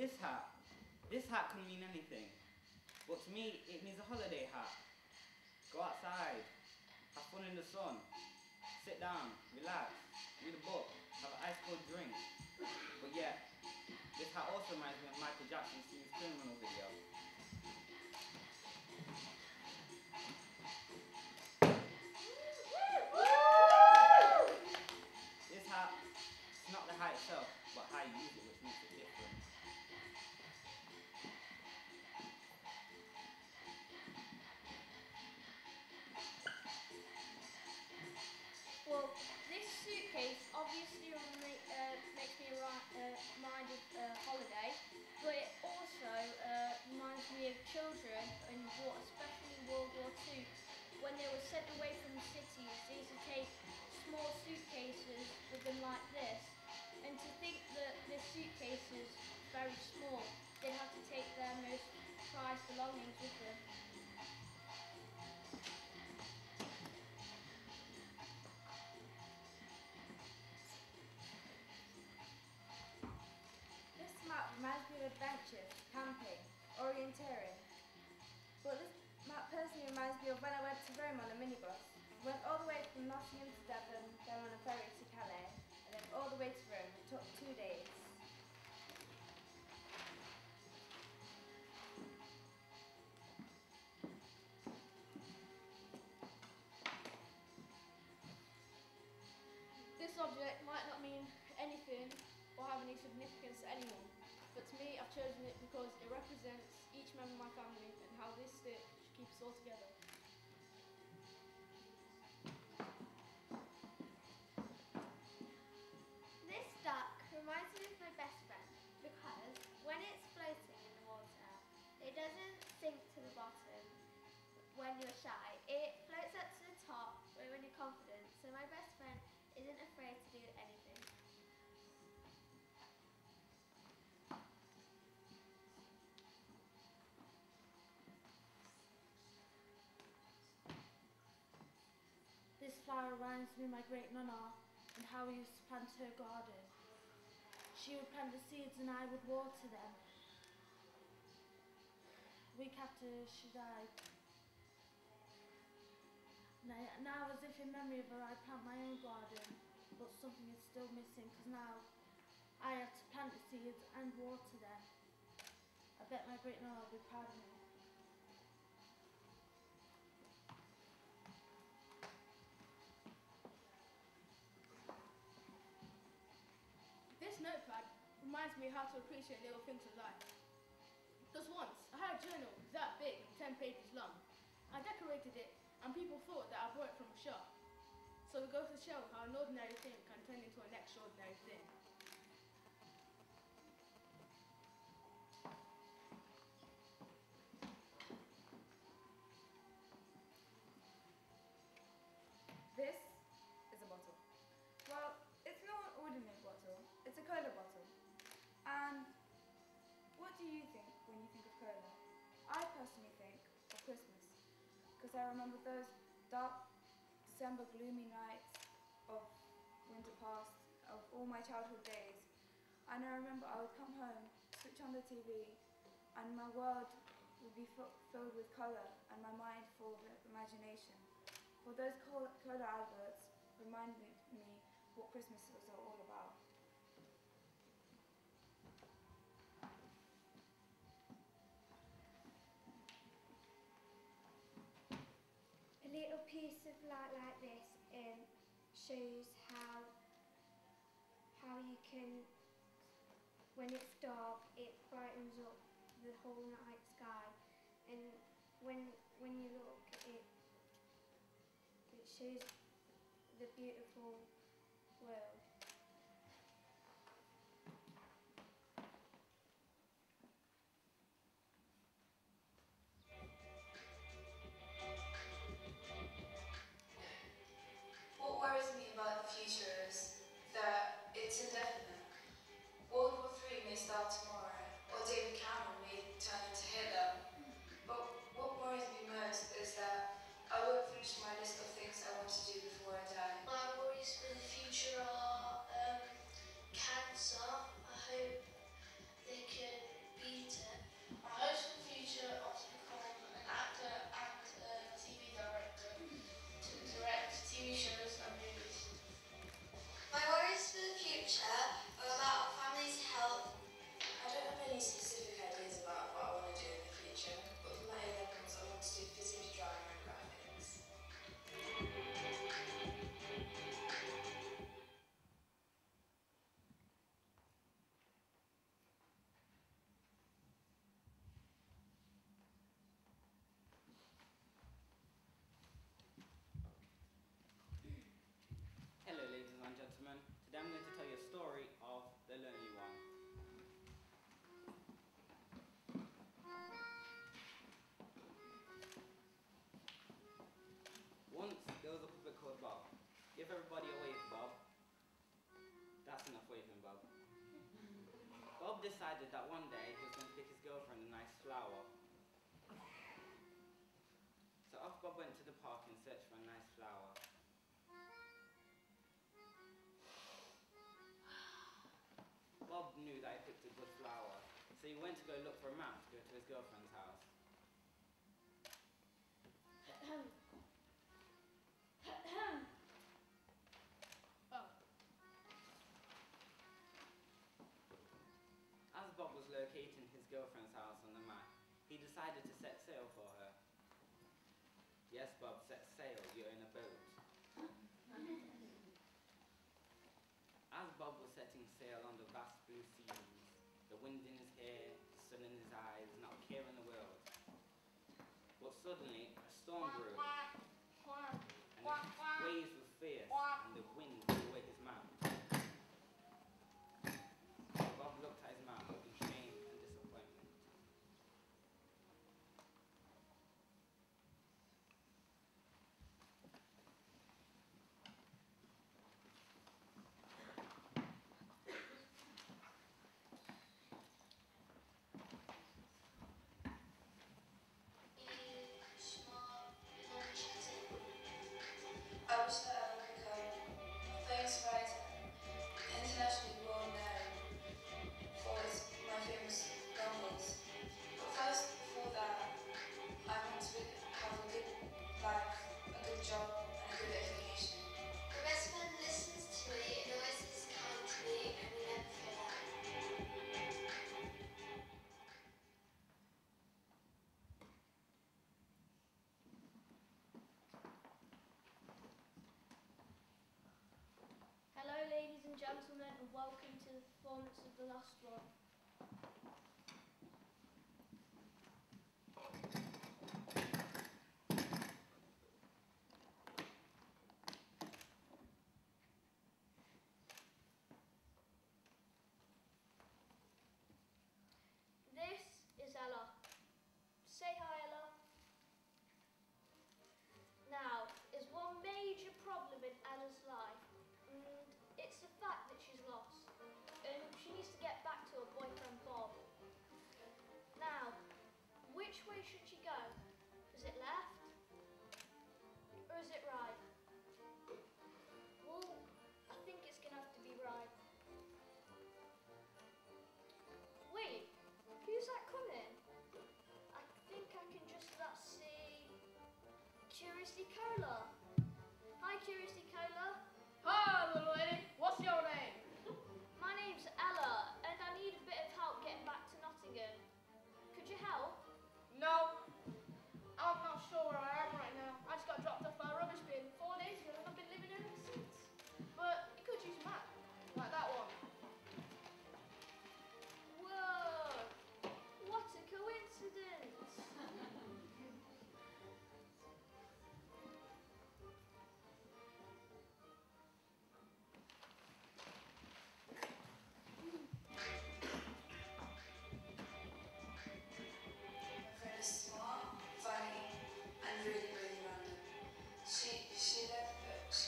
This hat can mean anything. But to me, it means a holiday hat. Go outside, have fun in the sun, sit down, relax, read a book, have an ice cold drink. But yeah, this hat also reminds me of Michael Jackson's Serious Criminal video. This hat, it's not the hat itself, but how you use it which makes it different. Well, this suitcase obviously makes me mind of holiday, but it also reminds me of children in war, especially in World War II. When they were sent away from the cities, they used to take small suitcases with them like this. And to think that this suitcase is very small, they have to take their most prized belongings with them. This map reminds me of adventures, camping, orienteering. But this map personally reminds me of when I went to Rome on a minibus. Went all the way from Nottingham to Devon, then on a ferry to Calais, and then all the way to Rome. It took 2 days. This object might not mean anything or have any significance to anyone, but to me I've chosen it because it represents each member of my family and how this stitch keeps us all together. This duck reminds me of my best friend because when it's floating in the water, it doesn't sink to the bottom when you're shy. It floats up to the top when you're confident. So my best friend isn't afraid to do anything. This flower reminds me of my great nonna and how we used to plant her garden. She would plant the seeds and I would water them. Week after she died. Now, as if in memory of her, I plant my own garden, but something is still missing because now I have to plant the seeds and water them. I bet my great nonna will be proud of me. This notepad reminds me how to appreciate little things in life. Because once, I had a journal that big, 10 pages long. I decorated it and people thought that I bought it from a shop. So it goes to show how an ordinary thing can turn into an extraordinary thing. This is a bottle. Well, it's not an ordinary bottle, it's a cola bottle. And what do you think when you think of cola? I personally think of Christmas, because I remember those dark December gloomy nights of winter past, of all my childhood days. And I remember I would come home, switch on the TV, and my world would be filled with colour and my mind full of imagination. For those cola adverts reminded me what Christmas was all about. A little piece of light like this shows how you can, when it's dark, it brightens up the whole night sky, and when you look, it shows the beautiful world. What worries me about the future is that it's indefinite. World War III may start tomorrow, or David Cameron may turn into Hitler. But what worries me most is that I won't finish my list of things I want to do before I die. My worries is Give everybody a wave, Bob. That's enough waving, Bob. Bob decided that one day he was going to pick his girlfriend a nice flower. So off Bob went to the park in search for a nice flower. Bob knew that he picked a good flower, so he went to go look for a map to go to his girlfriend's house. As Bob was locating his girlfriend's house on the map, he decided to set sail for her. Yes, Bob, set sail, you're in a boat. As Bob was setting sail on the vast blue seas, the wind in his hair, the sun in his eyes, not a care in the world. But suddenly, a storm brewed, and the waves were fierce, and the wind blew away his map. Bob looked at his map in shame and disappointment. I wish that I could become a famous writer, internationally well known for my famous novels. But first, before that, I want to have a good life, a good job, and a good education. The best man listens to me and always is kind to me and we never feel that. Hello, ladies and gentlemen, and welcome to the performance of The Lost One. This is Ella. Say hi, Ella. Now, there's one major problem in Ella's life, and it's the fact that she's lost, and she needs to get back to her boyfriend Bob. Now, which way should she go? Is it left, or is it right? Well, I think it's gonna have to be right. Wait, who's that coming? I think I can just about see Curiosity Cola. Hi, Curiosity Cola. Hi, little lady. What's your name? My name's Ella, and I need a bit of help getting back to Nottingham. Could you help? No. I'm not sure where I am right now. I just got dropped off by a rubbish bin 4 days ago and I've been living here ever since. But you could use a map, like that one. Whoa! What a coincidence! My friend is smart, funny, and really, really random. She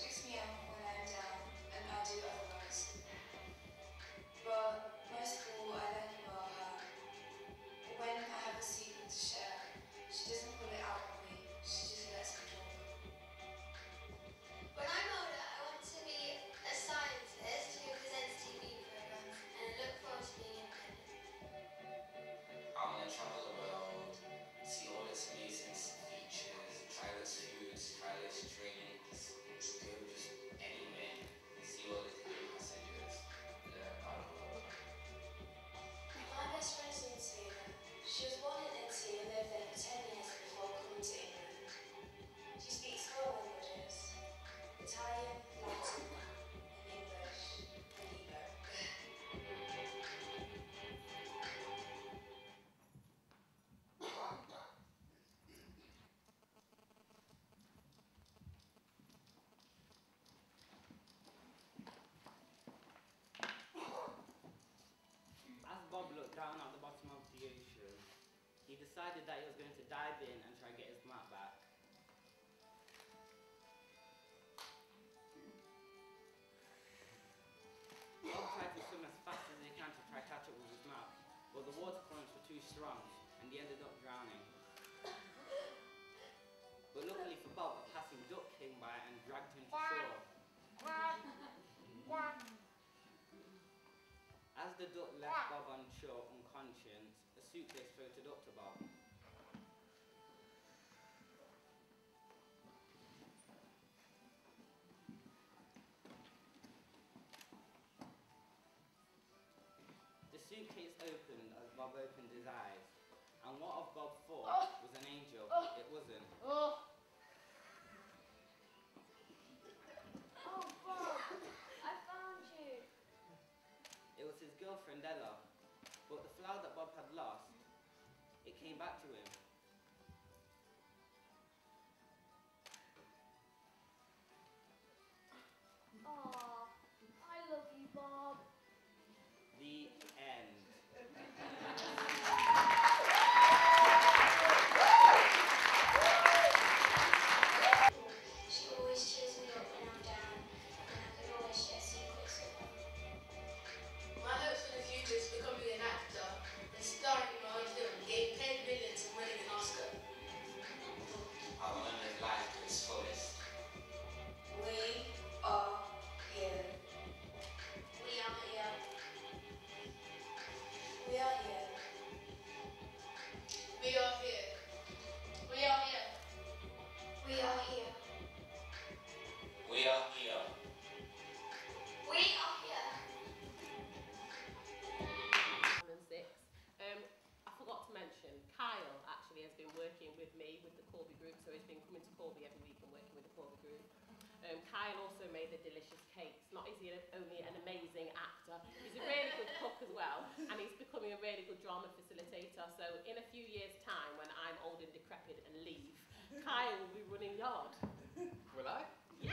picks me up when I'm down, and I do otherwise. But most of all, I like about her. When I have a secret to share, she doesn't pull it out on me. She just lets me talk. When I'm older, I want to be a scientist who presents TV programs and I look forward to being independent. I want to travel the world, see all its amazing features, try its foods, try its drinks, go just anywhere, see all its good passengers, learn about the world. My best friend's in Italy. She was born in Italy and lived there for 10 years before coming to England. She speaks 4 languages: Italian, Latin, and English, and Igbo. As Bob looked down at the bottom of the ocean, he decided that he was going to dive in and try and get his map back. but the water currents were too strong and he ended up drowning. But luckily for Bob, a passing duck came by and dragged him to shore. As the duck left Bob on shore unconscious, a suitcase floated up to Bob. The suitcase opened as Bob opened his eyes, and what of Bob thought was an angel, it wasn't. Oh, Bob, I found you. It was his girlfriend Ella, but the flower that Bob had lost, it came back to him. Aw, I love you, Bob. The end. She always cheers me up when I'm down, and I could always share secrets with her. My hopes for the future is becoming an actor and starring in my own film, getting paid millions and winning an Oscar. I want to live life to its fullest. We are here. We are here. We are here. We are here. We are here. We are here. We are here. We are here. And 6. I forgot to mention, Kyle actually has been working with me with the Corby group, so he's been coming to Corby every week and working with the Corby group. Kyle also made the delicious cakes. Not is he only an amazing actor, he's a really good cook as well, and he's becoming a really good drama facilitator. So in a few years' time, when I'm old and decrepit and leave, Kyle will be running yard. Will I? Yes!